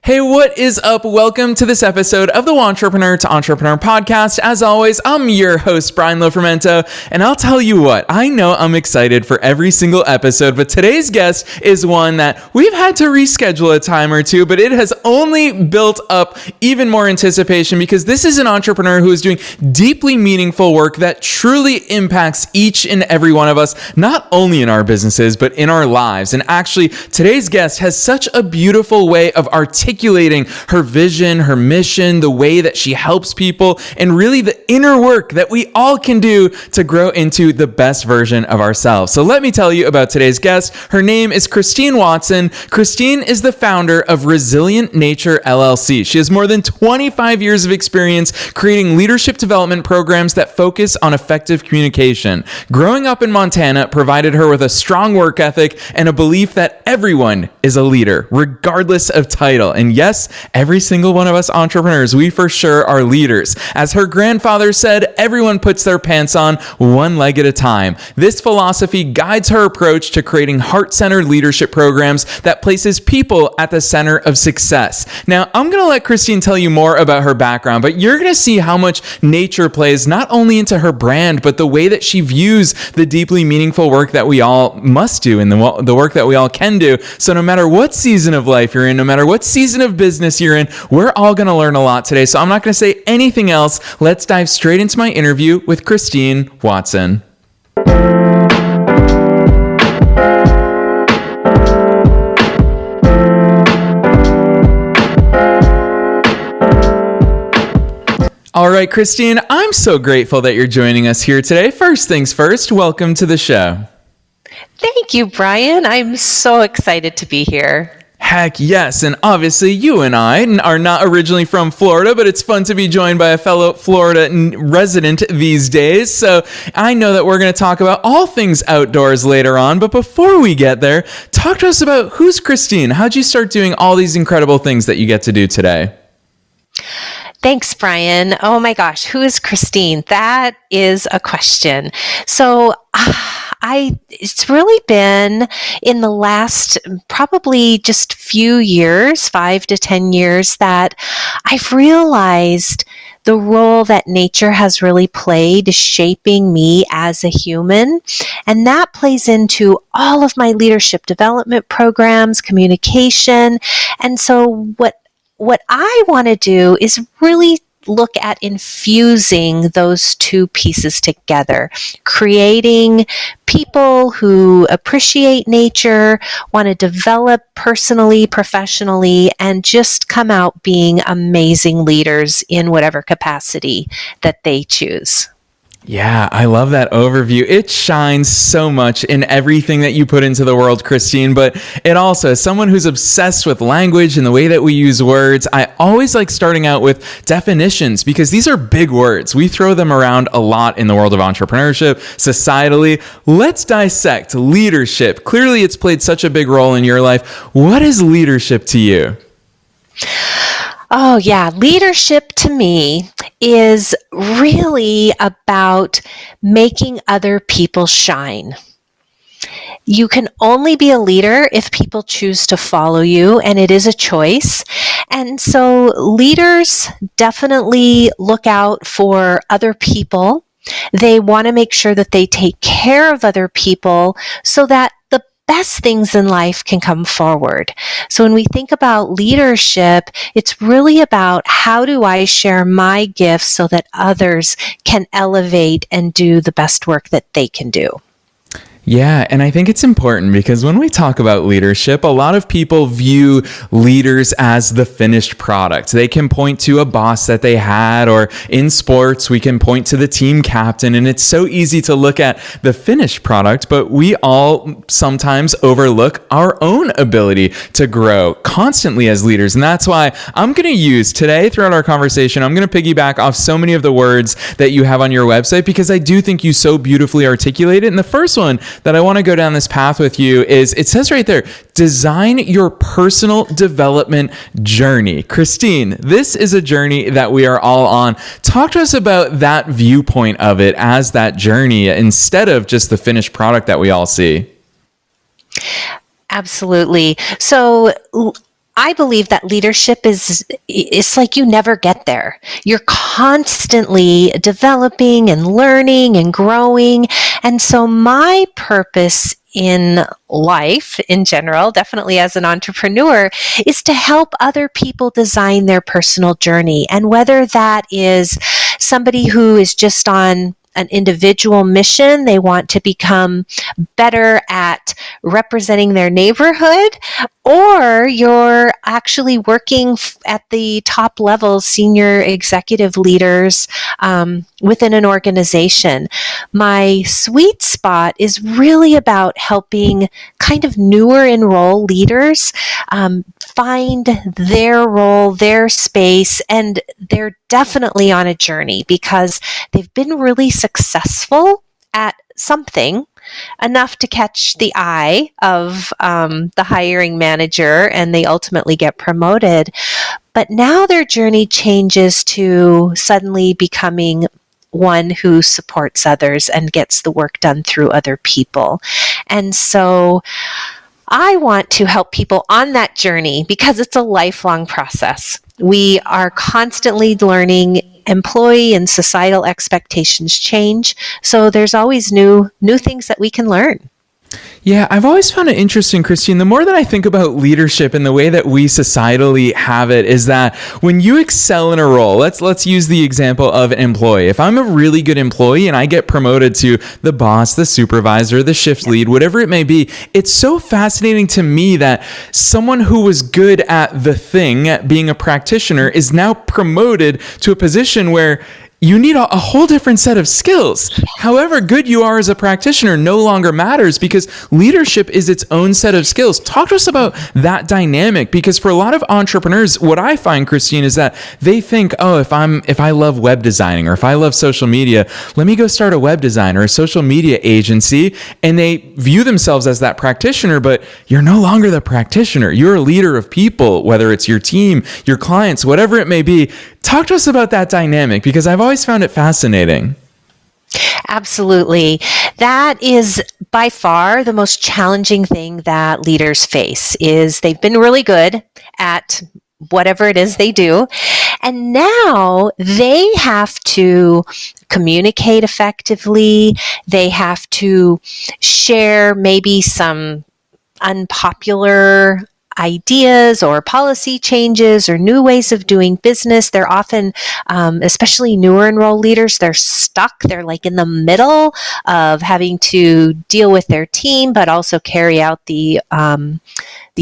Hey, what is up? Welcome to this episode of the Entrepreneur to Entrepreneur podcast. As always, I'm your host, Brian Lofermento, and I'll tell you what, I know I'm excited for every single episode, but today's guest is one that we've had to reschedule a time or two, but it has only built up even more anticipation because this is an entrepreneur who is doing deeply meaningful work that truly impacts each and every one of us, not only in our businesses, but in our lives. And actually, today's guest has such a beautiful way of articulating her vision, her mission, the way that she helps people, and really the inner work that we all can do to grow into the best version of ourselves. So let me tell you about today's guest. Her name is Christine Watson. Christine is the founder of Resilient Nature LLC. She has more than 25 years of experience creating leadership development programs that focus on effective communication. Growing up in Montana provided her with a strong work ethic and a belief that everyone is a leader, regardless of title. And yes, every single one of us entrepreneurs, we for sure are leaders. As her grandfather said, everyone puts their pants on one leg at a time. This philosophy guides her approach to creating heart-centered leadership programs that places people at the center of success. Now, I'm going to let Christine tell you more about her background, but you're going to see how much nature plays not only into her brand, but the way that she views the deeply meaningful work that we all must do and the work that we all can do. So no matter what season of life you're in, no matter what season of business you're in, we're all going to learn a lot today. So I'm not going to say anything else. Let's dive straight into my interview with Christine Watson. All right, Christine, I'm so grateful that you're joining us here today. First things first, welcome to the show. Thank you, Brian. I'm so excited to be here. Heck yes, and obviously you and I are not originally from Florida, but it's fun to be joined by a fellow Florida resident these days. So I know that we're going to talk about all things outdoors later on, but before we get there, talk to us about who's Christine? How'd you start doing all these incredible things that you get to do today? Thanks, Brian. Oh my gosh, who is Christine? That is a question. So it's really been in the last probably just few years, 5 to 10 years, that I've realized the role that nature has really played shaping me as a human. And that plays into all of my leadership development programs, communication. And so what I want to do is really look at infusing those two pieces together, creating people who appreciate nature, want to develop personally, professionally, and just come out being amazing leaders in whatever capacity that they choose. Yeah, I love that overview. It shines so much in everything that you put into the world, Christine, but it also, as someone who's obsessed with language and the way that we use words, I always like starting out with definitions because these are big words. We throw them around a lot in the world of entrepreneurship, societally. Let's dissect leadership. Clearly, it's played such a big role in your life. What is leadership to you? Oh yeah, leadership to me is really about making other people shine. You can only be a leader if people choose to follow you, and it is a choice. And so leaders definitely look out for other people. They want to make sure that they take care of other people so that the best things in life can come forward. So when we think about leadership, it's really about how do I share my gifts so that others can elevate and do the best work that they can do. Yeah, and I think it's important because when we talk about leadership, a lot of people view leaders as the finished product. They can point to a boss that they had, or in sports, we can point to the team captain, and it's so easy to look at the finished product, but we all sometimes overlook our own ability to grow constantly as leaders. And that's why I'm going to use today, throughout our conversation, I'm going to piggyback off so many of the words that you have on your website because I do think you so beautifully articulate it. And the first one that I want to go down this path with you is, it says right there, design your personal development journey. Christine, this is a journey that we are all on. Talk to us about that viewpoint of it as that journey instead of just the finished product that we all see. Absolutely. So I believe that leadership it's like you never get there. You're constantly developing and learning and growing. And so my purpose in life in general, definitely as an entrepreneur, is to help other people design their personal journey. And whether that is somebody who is just on an individual mission, they want to become better at representing their neighborhood, or you're actually working at the top levels, senior executive leaders within an organization. My sweet spot is really about helping kind of newer enroll leaders find their role, their space, and they're definitely on a journey because they've been really successful at something enough to catch the eye of the hiring manager, and they ultimately get promoted. But now their journey changes to suddenly becoming one who supports others and gets the work done through other people. And so I want to help people on that journey because it's a lifelong process. We are constantly learning. Employee and societal expectations change, so there's always new things that we can learn. Yeah, I've always found it interesting, Christine. The more that I think about leadership and the way that we societally have it is that when you excel in a role, let's use the example of an employee. If I'm a really good employee and I get promoted to the boss, the supervisor, the shift lead, whatever it may be, it's so fascinating to me that someone who was good at the thing, at being a practitioner, is now promoted to a position where you need a whole different set of skills. However good you are as a practitioner no longer matters because leadership is its own set of skills. Talk to us about that dynamic, because for a lot of entrepreneurs, what I find, Christine, is that they think, oh, if I love web designing or if I love social media, let me go start a web design or a social media agency. And they view themselves as that practitioner, but you're no longer the practitioner. You're a leader of people, whether it's your team, your clients, whatever it may be. Talk to us about that dynamic, because I've always found it fascinating. Absolutely. That is by far the most challenging thing that leaders face. Is they've been really good at whatever it is they do, and now they have to communicate effectively. They have to share maybe some unpopular ideas or policy changes or new ways of doing business. They're often, especially newer enroll leaders, they're stuck. They're like in the middle of having to deal with their team, but also carry out the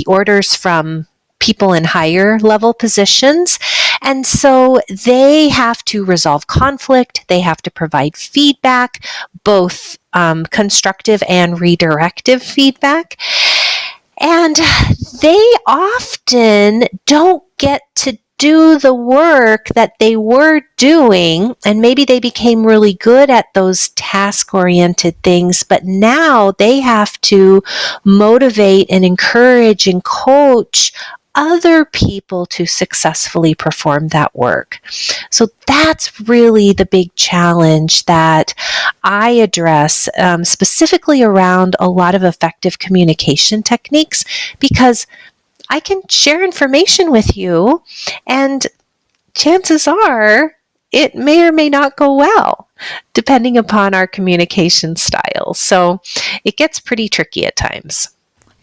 orders from people in higher level positions. And so they have to resolve conflict. They have to provide feedback, both constructive and redirective feedback. And they often don't get to do the work that they were doing, and maybe they became really good at those task-oriented things, but now they have to motivate and encourage and coach other people to successfully perform that work. So that's really the big challenge that I address, specifically around a lot of effective communication techniques, because I can share information with you and chances are it may or may not go well, depending upon our communication style. So it gets pretty tricky at times.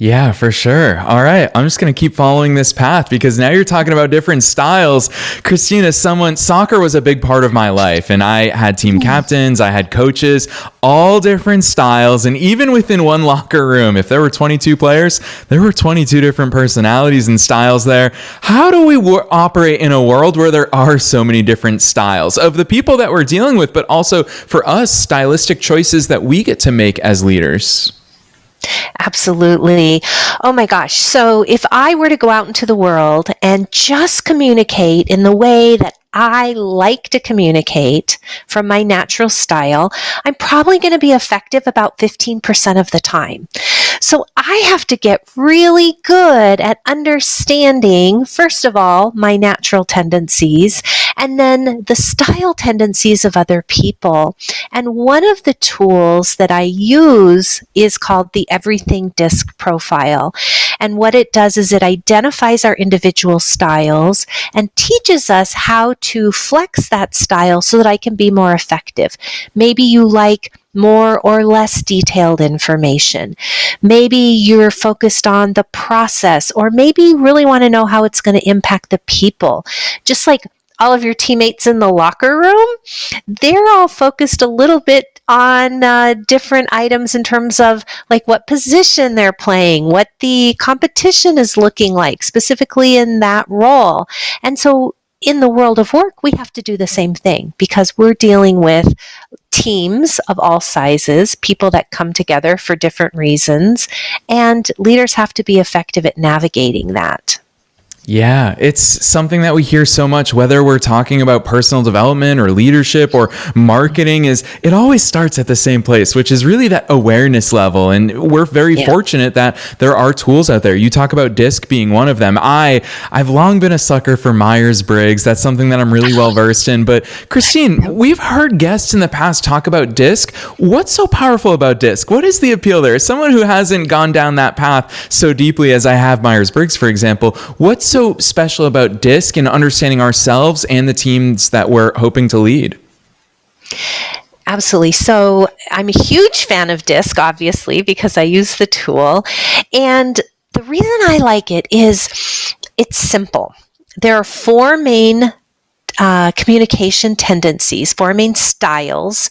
Yeah, for sure. All right. I'm just going to keep following this path because now you're talking about different styles. Christina, soccer was a big part of my life, and I had team captains, I had coaches, all different styles. And even within one locker room, if there were 22 players, there were 22 different personalities and styles there. How do we operate in a world where there are so many different styles of the people that we're dealing with, but also for us, stylistic choices that we get to make as leaders? Absolutely. Oh my gosh. So if I were to go out into the world and just communicate in the way that I like to communicate from my natural style, I'm probably going to be effective about 15% of the time. So I have to get really good at understanding, first of all, my natural tendencies and then the style tendencies of other people. And one of the tools that I use is called the Everything Disc Profile. And what it does is it identifies our individual styles and teaches us how to flex that style so that I can be more effective. Maybe you like more or less detailed information. Maybe you're focused on the process, or maybe you really want to know how it's going to impact the people. Just like all of your teammates in the locker room, they're all focused a little bit on different items in terms of like what position they're playing, what the competition is looking like, specifically in that role. And so in the world of work, we have to do the same thing because we're dealing with teams of all sizes, people that come together for different reasons, and leaders have to be effective at navigating that. Yeah, it's something that we hear so much, whether we're talking about personal development or leadership or marketing, is it always starts at the same place, which is really that awareness level. And we're very fortunate that there are tools out there. You talk about DISC being one of them. I've long been a sucker for Myers-Briggs. That's something that I'm really well versed in. But Christine, we've heard guests in the past talk about DISC. What's so powerful about DISC? What is the appeal there? As someone who hasn't gone down that path so deeply as I have Myers-Briggs, for example, what's so special about DISC and understanding ourselves and the teams that we're hoping to lead? Absolutely. So I'm a huge fan of DISC, obviously, because I use the tool. And the reason I like it is it's simple. There are four main communication tendencies, four main styles,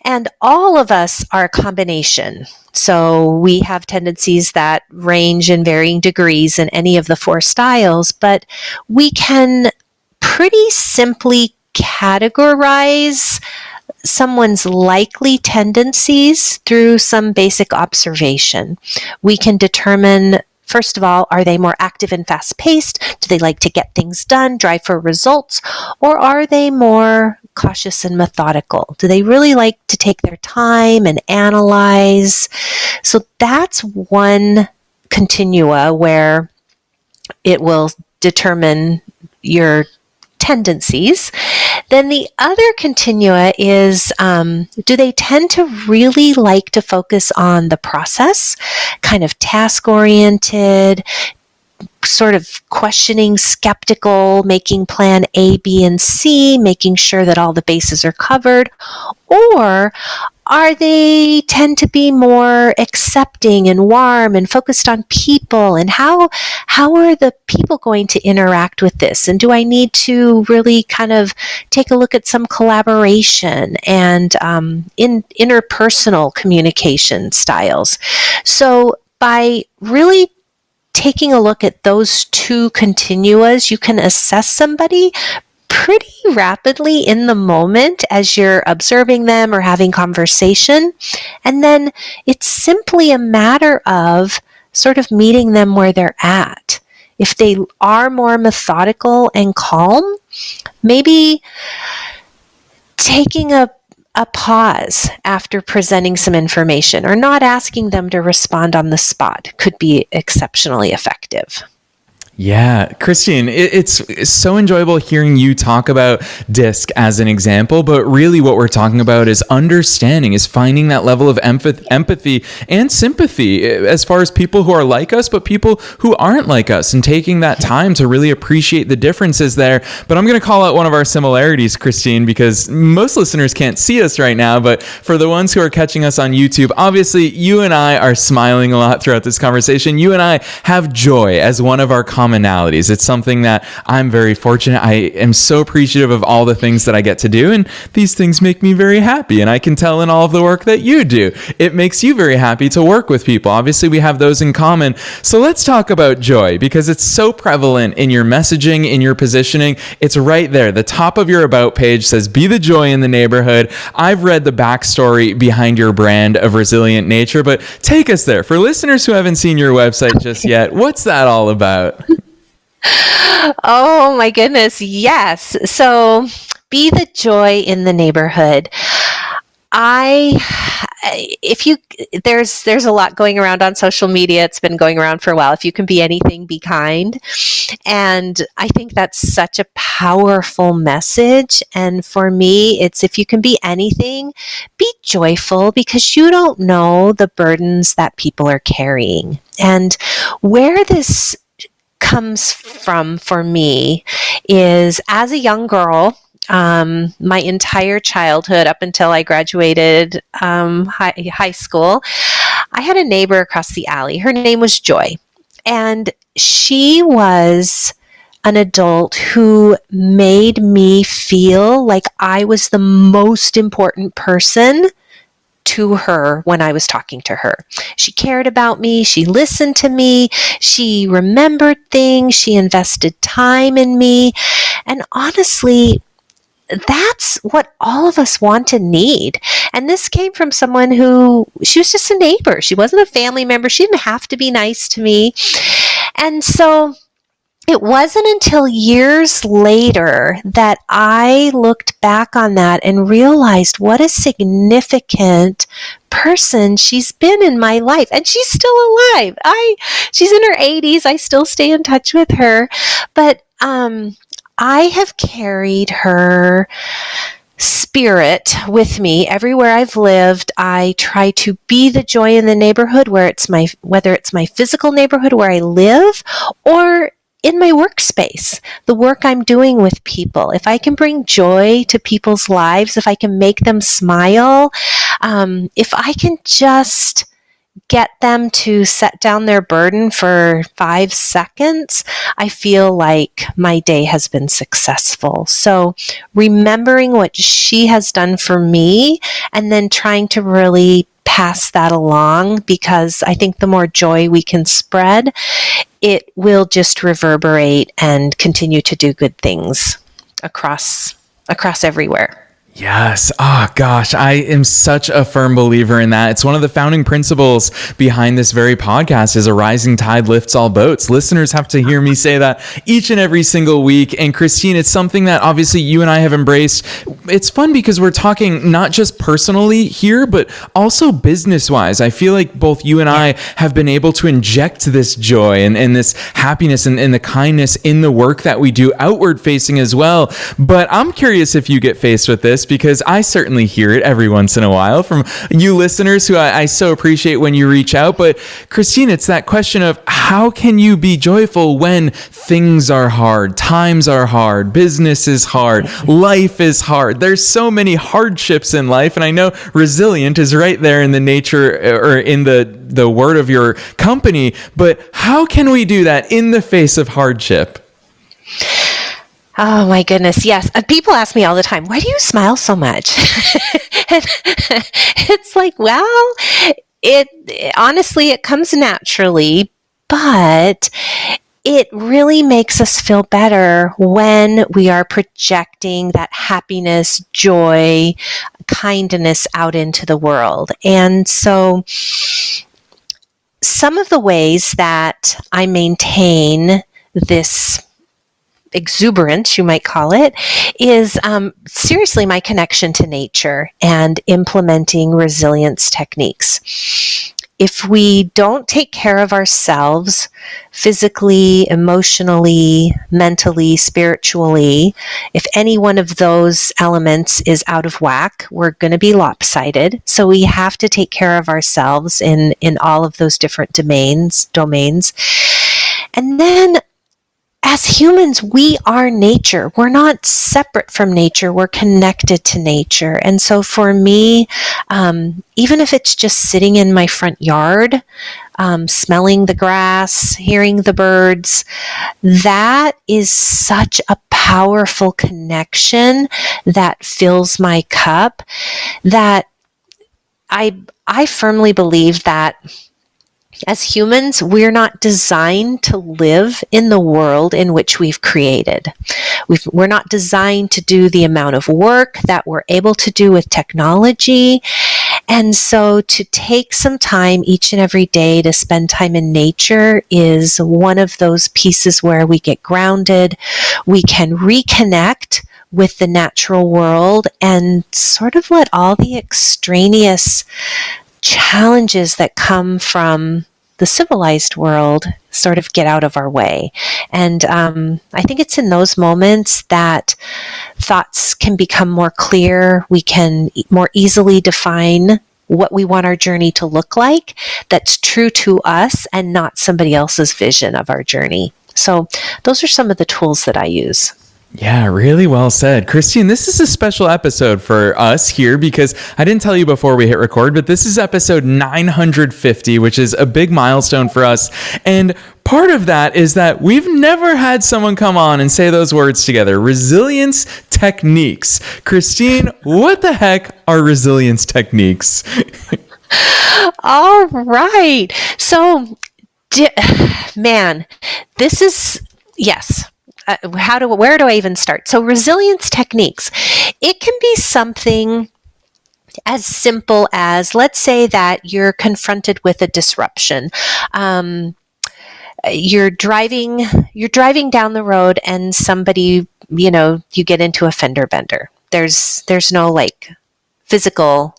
and all of us are a combination. So we have tendencies that range in varying degrees in any of the four styles, but we can pretty simply categorize someone's likely tendencies through some basic observation. We can determine, first of all, are they more active and fast-paced? Do they like to get things done, drive for results? Or are they more cautious and methodical? Do they really like to take their time and analyze? So that's one continua where it will determine your tendencies. Then the other continua is, do they tend to really like to focus on the process, kind of task-oriented, sort of questioning, skeptical, making plan A, B, and C, making sure that all the bases are covered? Or are they tend to be more accepting and warm and focused on people, and how are the people going to interact with this? And do I need to really kind of take a look at some collaboration and in interpersonal communication styles? So by really taking a look at those two continuas, you can assess somebody pretty rapidly in the moment as you're observing them or having conversation. And then it's simply a matter of sort of meeting them where they're at. If they are more methodical and calm, maybe taking a pause after presenting some information or not asking them to respond on the spot could be exceptionally effective. Yeah, Christine, it's so enjoyable hearing you talk about DISC as an example, but really what we're talking about is understanding, is finding that level of empathy and sympathy as far as people who are like us, but people who aren't like us, and taking that time to really appreciate the differences there. But I'm going to call out one of our similarities, Christine, because most listeners can't see us right now, but for the ones who are catching us on YouTube, obviously you and I are smiling a lot throughout this conversation. You and I have joy as one of our commonalities. It's something that I'm very fortunate. I am so appreciative of all the things that I get to do, and these things make me very happy. And I can tell in all of the work that you do, it makes you very happy to work with people. Obviously, we have those in common. So let's talk about joy, because it's so prevalent in your messaging, in your positioning. It's right there. The top of your about page says, be the joy in the neighborhood. I've read the backstory behind your brand of Resilient Nature, but take us there. For listeners who haven't seen your website just yet, what's that all about? Oh my goodness, yes. So be the joy in the neighborhood. I if you, there's a lot going around on social media. It's been going around for a while. If you can be anything, be kind. And I think that's such a powerful message. And for me, it's if you can be anything, be joyful, because you don't know the burdens that people are carrying. And where this comes from for me is, as a young girl, my entire childhood up until I graduated high school, I had a neighbor across the alley. Her name was Joy. And she was an adult who made me feel like I was the most important person to her when I was talking to her. She cared about me. She listened to me. She remembered things. She invested time in me. And honestly, that's what all of us want and need. And this came from someone who, she was just a neighbor. She wasn't a family member. She didn't have to be nice to me. And so it wasn't until years later that I looked back on that and realized what a significant person she's been in my life. And she's still alive. She's in her 80s. I still stay in touch with her. But I have carried her spirit with me everywhere I've lived. I try to be the joy in the neighborhood, whether it's my physical neighborhood where I live, or in my workspace, the work I'm doing with people. If I can bring joy to people's lives, if I can make them smile, if I can just get them to set down their burden for 5 seconds, I feel like my day has been successful. So remembering what she has done for me, and then trying to really pass that along, because I think the more joy we can spread, it will just reverberate and continue to do good things across everywhere. Yes. Oh, gosh. I am such a firm believer in that. It's one of the founding principles behind this very podcast is a rising tide lifts all boats. Listeners have to hear me say that each and every single week. And Christine, it's something that obviously you and I have embraced. It's fun because we're talking not just personally here, but also business-wise. I feel like both you and I have been able to inject this joy and this happiness and the kindness in the work that we do, outward facing as well. But I'm curious if you get faced with this, because I certainly hear it every once in a while from you listeners who I so appreciate when you reach out. But Christine, it's that question of how can you be joyful when things are hard, times are hard, business is hard, life is hard. There's so many hardships in life. And I know resilient is right there in the nature or in the word of your company. But how can we do that in the face of hardship? Oh my goodness, yes. People ask me all the time, why do you smile so much? And it's like, well, honestly, it comes naturally, but it really makes us feel better when we are projecting that happiness, joy, kindness out into the world. And so some of the ways that I maintain this exuberance, you might call it, is seriously my connection to nature and implementing resilience techniques. If we don't take care of ourselves physically, emotionally, mentally, spiritually, if any one of those elements is out of whack, we're going to be lopsided. So we have to take care of ourselves in all of those different domains. And then as humans, we are nature. We're not separate from nature. We're connected to nature. And so for me, even if it's just sitting in my front yard, smelling the grass, hearing the birds, that is such a powerful connection that fills my cup, that I firmly believe that as humans, we're not designed to live in the world in which we've created. We're not designed to do the amount of work that we're able to do with technology. And so to take some time each and every day to spend time in nature is one of those pieces where we get grounded, we can reconnect with the natural world and sort of let all the extraneous challenges that come from the civilized world sort of get out of our way. And I think it's in those moments that thoughts can become more clear. We can more easily define what we want our journey to look like that's true to us and not somebody else's vision of our journey. So those are some of the tools that I use. Yeah, really well said. Christine, this is a special episode for us here because I didn't tell you before we hit record, but this is episode 950, which is a big milestone for us. And part of that is that we've never had someone come on and say those words together, resilience techniques. Christine, what the heck are resilience techniques? All right. So, man, this is, yes. Where do I even start? So resilience techniques, it can be something as simple as, let's say that you're confronted with a disruption. You're driving down the road and somebody, you get into a fender bender. There's no like physical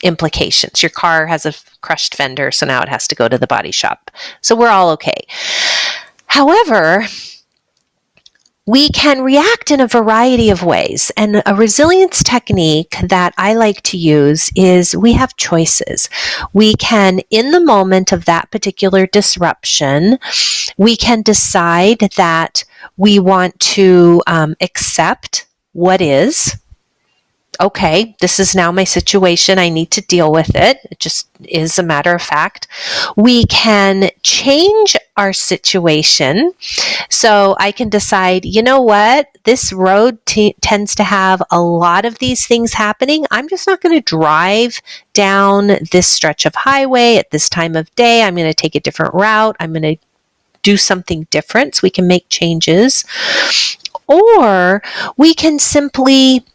implications. Your car has a crushed fender, so now it has to go to the body shop. So we're all okay. However, we can react in a variety of ways. And a resilience technique that I like to use is we have choices. We can, in the moment of that particular disruption, we can decide that we want to accept what is. Okay, this is now my situation. I need to deal with it. It just is a matter of fact. We can change our situation. So I can decide, you know what? This road tends to have a lot of these things happening. I'm just not going to drive down this stretch of highway at this time of day. I'm going to take a different route. I'm going to do something different. So we can make changes. Or we can simply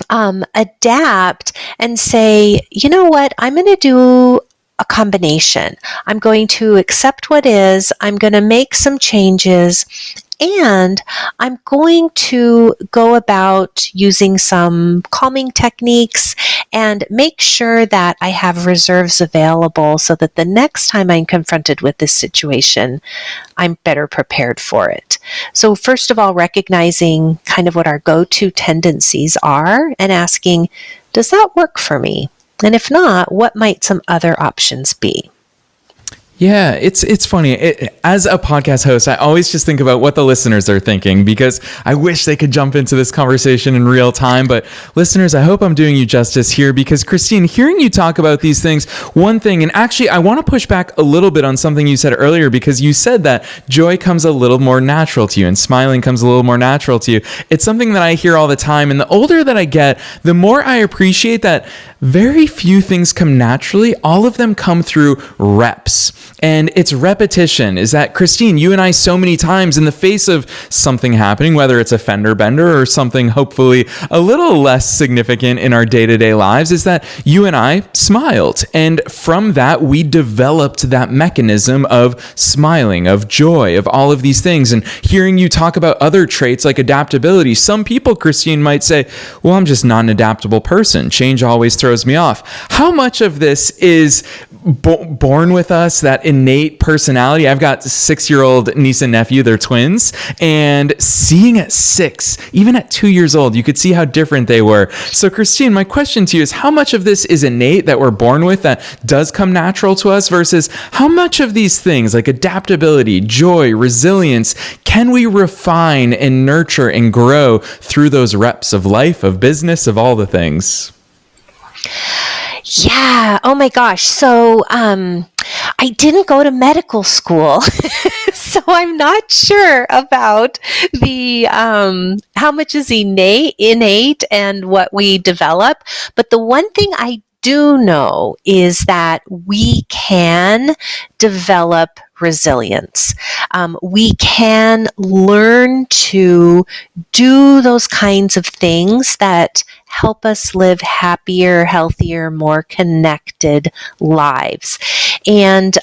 adapt and say, you know what, I'm going to do a combination. I'm going to accept what is, I'm going to make some changes, and I'm going to go about using some calming techniques and make sure that I have reserves available so that the next time I'm confronted with this situation, I'm better prepared for it. So first of all, recognizing kind of what our go-to tendencies are and asking, does that work for me? And if not, what might some other options be? Yeah, it's funny. As a podcast host, I always just think about what the listeners are thinking because I wish they could jump into this conversation in real time. But listeners, I hope I'm doing you justice here because Christine, hearing you talk about these things, one thing, and actually I want to push back a little bit on something you said earlier because you said that joy comes a little more natural to you and smiling comes a little more natural to you. It's something that I hear all the time. And the older that I get, the more I appreciate that very few things come naturally. All of them come through reps. And it's repetition. Is that, Christine, you and I so many times in the face of something happening, whether it's a fender bender or something hopefully a little less significant in our day-to-day lives, is that you and I smiled. And from that, we developed that mechanism of smiling, of joy, of all of these things. And hearing you talk about other traits like adaptability, some people, Christine, might say, well, I'm just not an adaptable person. Change always throws me off. How much of this is born with us, that innate personality? I've got a 6-year-old niece and nephew, they're twins, and seeing at 6, even at 2 years old, you could see how different they were. So Christine, my question to you is, how much of this is innate that we're born with that does come natural to us versus how much of these things like adaptability, joy, resilience, can we refine and nurture and grow through those reps of life, of business, of all the things? Yeah. Oh my gosh. So I didn't go to medical school, so I'm not sure about the how much is innate and what we develop. But the one thing I do know is that we can develop resilience. We can learn to do those kinds of things that help us live happier, healthier, more connected lives. And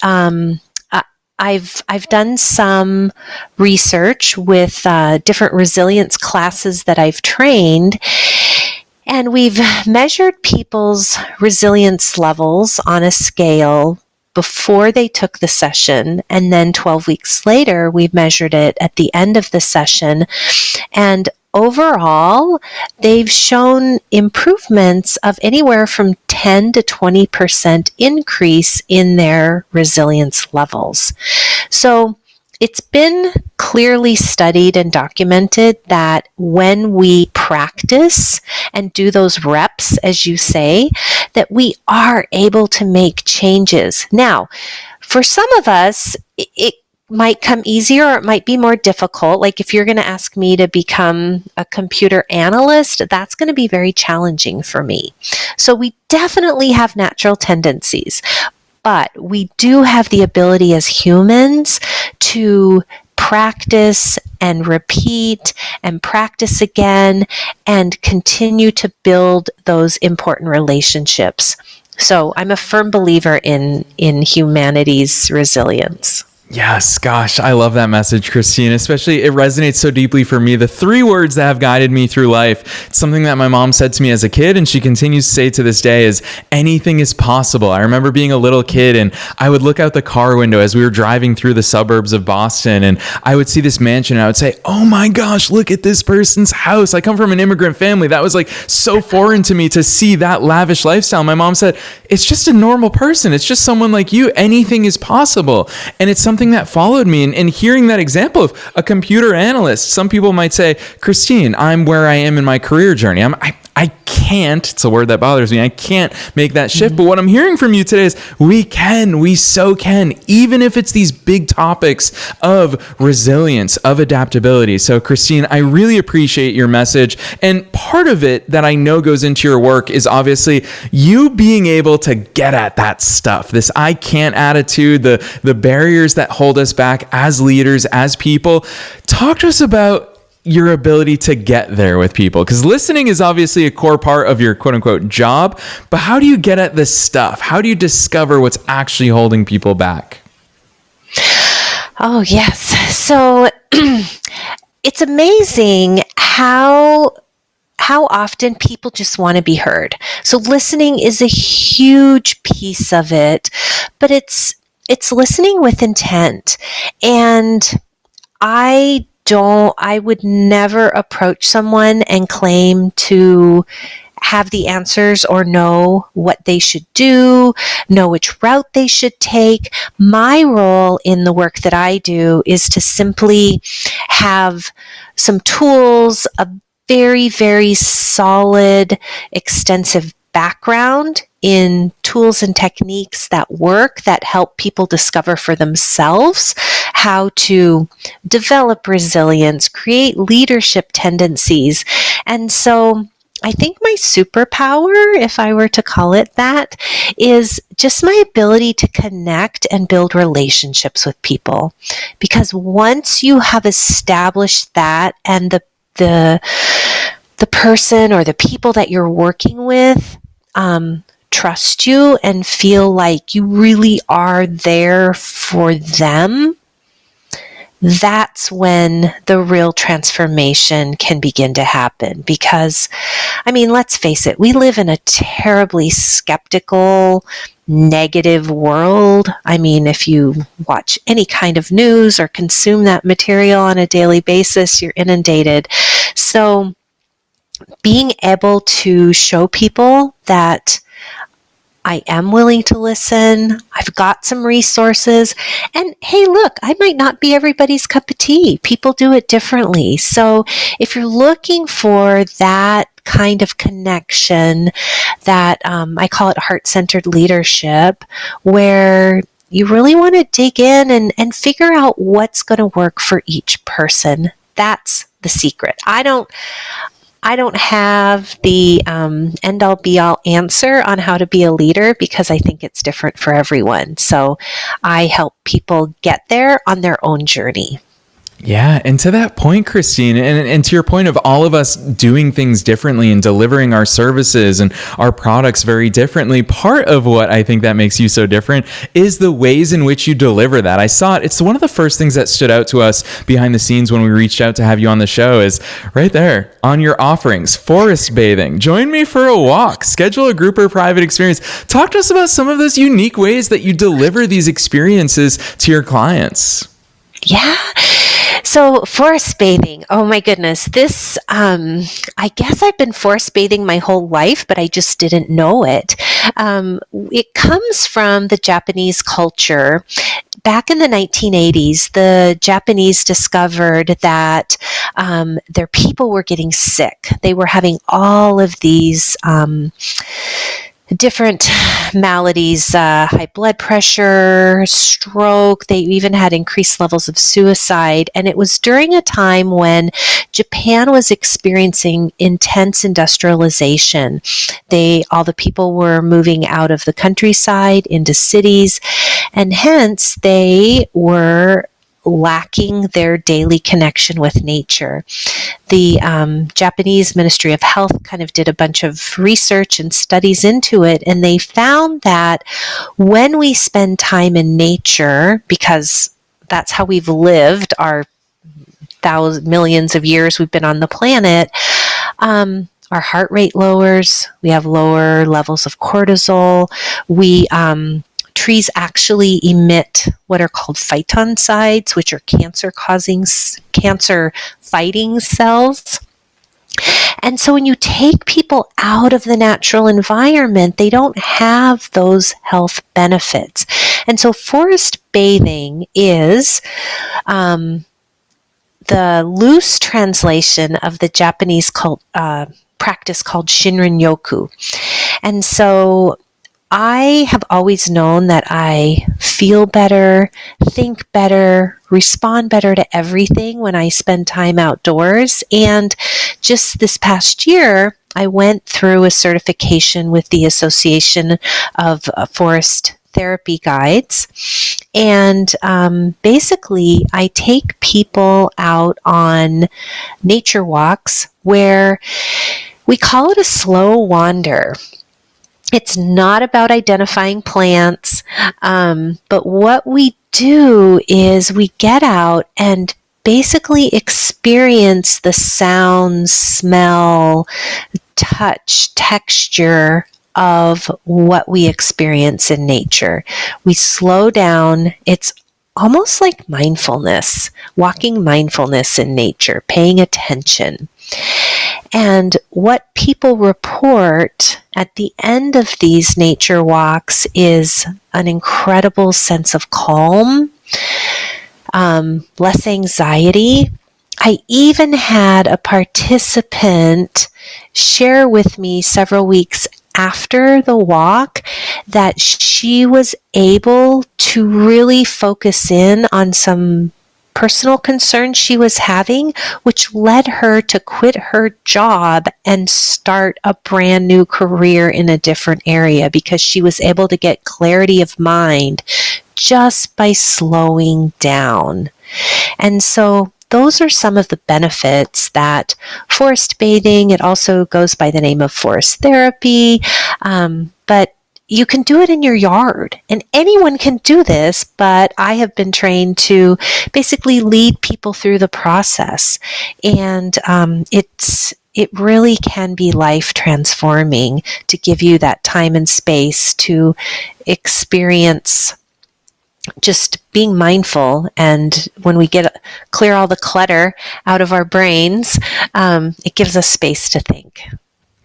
I've done some research with different resilience classes that I've trained, and we've measured people's resilience levels on a scale before they took the session, and then 12 weeks later, we've measured it at the end of the session. And overall, they've shown improvements of anywhere from 10 to 20% increase in their resilience levels. So it's been clearly studied and documented that when we practice and do those reps, as you say, that we are able to make changes. Now, for some of us, it might come easier or it might be more difficult. Like if you're going to ask me to become a computer analyst, that's going to be very challenging for me. So we definitely have natural tendencies, but we do have the ability as humans to practice and repeat and practice again and continue to build those important relationships. So I'm a firm believer in humanity's resilience. Yes, gosh, I love that message, Christine. Especially, it resonates so deeply for me. The 3 words that have guided me through life, it's something that my mom said to me as a kid, and she continues to say to this day, is anything is possible. I remember being a little kid, and I would look out the car window as we were driving through the suburbs of Boston, and I would see this mansion, and I would say, oh my gosh, look at this person's house. I come from an immigrant family. That was like so foreign to me to see that lavish lifestyle. My mom said, it's just a normal person. It's just someone like you. Anything is possible. And it's something that followed me, and hearing that example of a computer analyst. Some people might say, Christine, I'm where I am in my career journey. I can't, it's a word that bothers me, I can't make that shift. But what I'm hearing from you today is we so can, even if it's these big topics of resilience, of adaptability. So Christine, I really appreciate your message. And part of it that I know goes into your work is obviously you being able to get at that stuff, this I can't attitude, the barriers that hold us back as leaders, as people. Talk to us about your ability to get there with people, because listening is obviously a core part of your quote unquote job, but how do you get at this stuff? How do you discover what's actually holding people back? Oh, yes. So it's amazing how often people just want to be heard. So listening is a huge piece of it, but it's listening with intent. And I would never approach someone and claim to have the answers or know what they should do, know which route they should take. My role in the work that I do is to simply have some tools, a very, very solid, extensive background in tools and techniques that work, that help people discover for themselves how to develop resilience, create leadership tendencies. And so I think my superpower, if I were to call it that, is just my ability to connect and build relationships with people. Because once you have established that, and the person or the people that you're working with trust you and feel like you really are there for them, that's when the real transformation can begin to happen. Because, I mean, let's face it, we live in a terribly skeptical, negative world. I mean, if you watch any kind of news or consume that material on a daily basis, you're inundated. So being able to show people that I am willing to listen, I've got some resources, and hey, look, I might not be everybody's cup of tea. People do it differently. So if you're looking for that kind of connection, that I call it heart-centered leadership, where you really want to dig in and figure out what's going to work for each person. That's the secret. I don't have the end-all be-all answer on how to be a leader, because I think it's different for everyone. So I help people get there on their own journey. Yeah, and to that point, Christine, and to your point of all of us doing things differently and delivering our services and our products very differently, part of what I think that makes you so different is the ways in which you deliver that. I saw it. It's one of the first things that stood out to us behind the scenes when we reached out to have you on the show is right there on your offerings, forest bathing, join me for a walk, schedule a group or private experience. Talk to us about some of those unique ways that you deliver these experiences to your clients. Yeah. So forest bathing, oh my goodness, this, I guess I've been forest bathing my whole life, but I just didn't know it. It comes from the Japanese culture. Back in the 1980s, the Japanese discovered that their people were getting sick. They were having all of these different maladies, high blood pressure, stroke. They even had increased levels of suicide. And it was during a time when Japan was experiencing intense industrialization. All the people were moving out of the countryside into cities, and hence they were lacking their daily connection with nature. The Japanese Ministry of Health kind of did a bunch of research and studies into it, and they found that when we spend time in nature, because that's how we've lived our millions of years we've been on the planet, our heart rate lowers, we have lower levels of cortisol, trees actually emit what are called phytoncides, which are cancer-fighting cells. And so when you take people out of the natural environment, they don't have those health benefits. And so forest bathing is the loose translation of the Japanese practice called Shinrin-yoku. And so I have always known that I feel better, think better, respond better to everything when I spend time outdoors. And just this past year, I went through a certification with the Association of Forest Therapy Guides. And basically, I take people out on nature walks where we call it a slow wander. It's not about identifying plants, but what we do is we get out and basically experience the sound, smell, touch, texture of what we experience in nature. We slow down. It's almost like mindfulness, walking mindfulness in nature, paying attention. And what people report at the end of these nature walks is an incredible sense of calm, less anxiety. I even had a participant share with me several weeks after the walk that she was able to really focus in on some personal concerns she was having, which led her to quit her job and start a brand new career in a different area because she was able to get clarity of mind just by slowing down. And so those are some of the benefits that forest bathing, it also goes by the name of forest therapy, but you can do it in your yard, and anyone can do this, but I have been trained to basically lead people through the process, and it really can be life transforming to give you that time and space to experience just being mindful. And when we clear all the clutter out of our brains, it gives us space to think.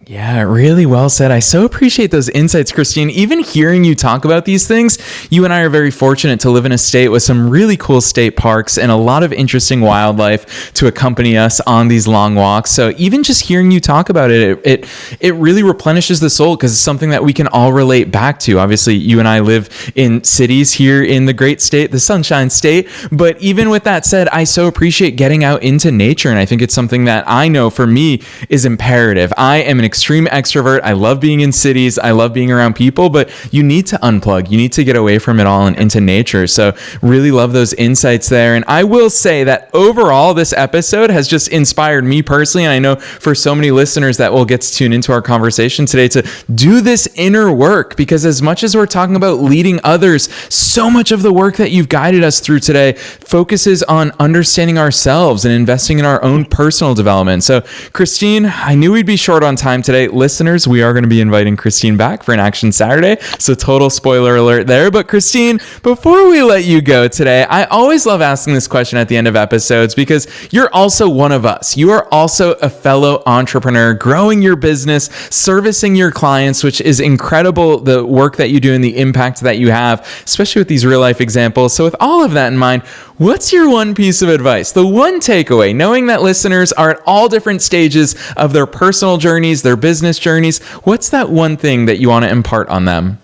Yeah, really well said. I so appreciate those insights, Christine. Even hearing you talk about these things, you and I are very fortunate to live in a state with some really cool state parks and a lot of interesting wildlife to accompany us on these long walks. So even just hearing you talk about it really replenishes the soul because it's something that we can all relate back to. Obviously, you and I live in cities here in the great state, the Sunshine State. But even with that said, I so appreciate getting out into nature. And I think it's something that I know for me is imperative. I am an extreme extrovert. I love being in cities. I love being around people, but you need to unplug. You need to get away from it all and into nature. So really love those insights there. And I will say that overall, this episode has just inspired me personally. And I know for so many listeners that will get to tune into our conversation today to do this inner work, because as much as we're talking about leading others, so much of the work that you've guided us through today focuses on understanding ourselves and investing in our own personal development. So Christine, I knew we'd be short on time today. Listeners, we are going to be inviting Christine back for an Action Saturday. So total spoiler alert there. But Christine, before we let you go today, I always love asking this question at the end of episodes because you're also one of us. You are also a fellow entrepreneur, growing your business, servicing your clients, which is incredible, the work that you do and the impact that you have, especially with these real life examples. So with all of that in mind, what's your one piece of advice, the one takeaway, knowing that listeners are at all different stages of their personal journeys, their business journeys? What's that one thing that you want to impart on them?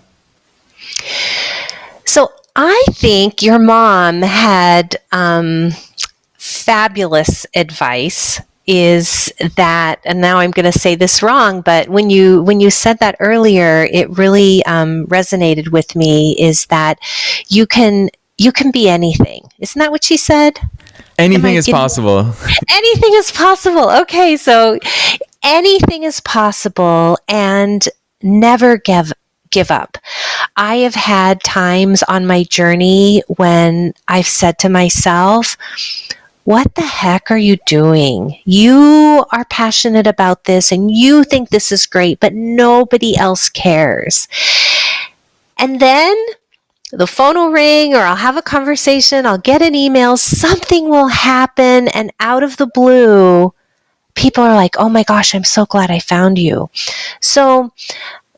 So I think your mom had fabulous advice. Is that, and now I'm going to say this wrong, but when you said that earlier, it really resonated with me, is that you can be anything. Isn't that what she said? Anything is possible. Anything is possible. Okay, so anything is possible, and never give up. I have had times on my journey when I've said to myself, what the heck are you doing? You are passionate about this and you think this is great, but nobody else cares. And then the phone will ring, or I'll have a conversation, I'll get an email, something will happen, and out of the blue, people are like, oh my gosh, I'm so glad I found you. So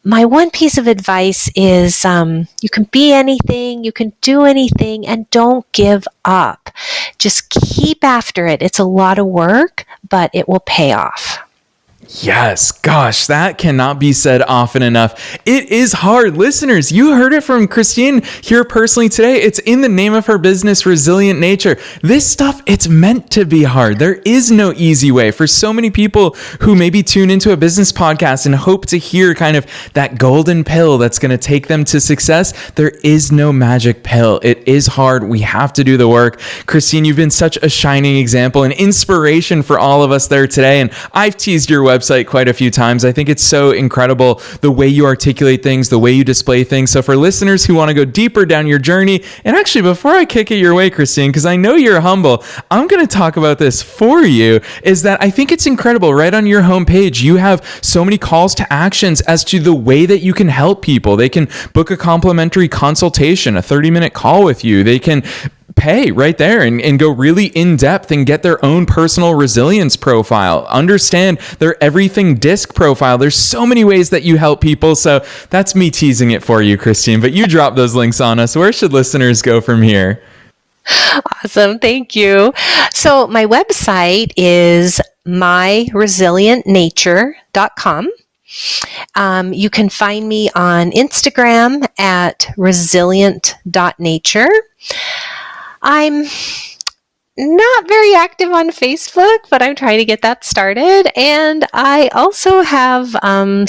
my one piece of advice is you can be anything, you can do anything, and don't give up. Just keep after it. It's a lot of work, but it will pay off. Yes, gosh, that cannot be said often enough. It is hard. Listeners, you heard it from Christine here personally today. It's in the name of her business, Resilient Nature. This stuff, it's meant to be hard. There is no easy way. For so many people who maybe tune into a business podcast and hope to hear kind of that golden pill that's going to take them to success, there is no magic pill. It is hard. We have to do the work. Christine, you've been such a shining example and inspiration for all of us there today. And I've teased your website quite a few times. I think it's so incredible the way you articulate things, the way you display things. So for listeners who want to go deeper down your journey, and actually before I kick it your way, Christine, because I know you're humble, I'm going to talk about this for you, is that I think it's incredible. Right on your homepage, you have so many calls to actions as to the way that you can help people. They can book a complimentary consultation, a 30-minute call with you. They can pay right there and go really in depth and get their own personal resilience profile, understand their everything disc profile. There's so many ways that you help people. So that's me teasing it for you, Christine, but you drop those links on us. Where should listeners go from here? Awesome. Thank you. So my website is myresilientnature.com. You can find me on Instagram at resilient.nature. I'm not very active on Facebook, but I'm trying to get that started. And I also have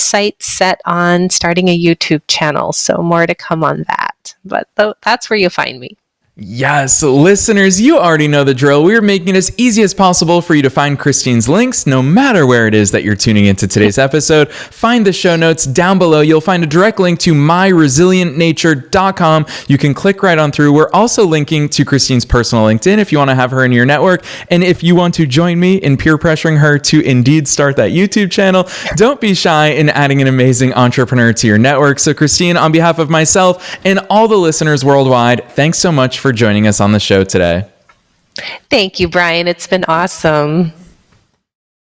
sights set on starting a YouTube channel, so more to come on that. But that's where you'll find me. Yes, listeners, you already know the drill. We're making it as easy as possible for you to find Christine's links, no matter where it is that you're tuning into today's episode. Find the show notes down below. You'll find a direct link to myresilientnature.com. You can click right on through. We're also linking to Christine's personal LinkedIn if you want to have her in your network. And if you want to join me in peer pressuring her to indeed start that YouTube channel, don't be shy in adding an amazing entrepreneur to your network. So Christine, on behalf of myself and all the listeners worldwide, thanks so much for joining us on the show today. Thank you, Brian. It's been awesome.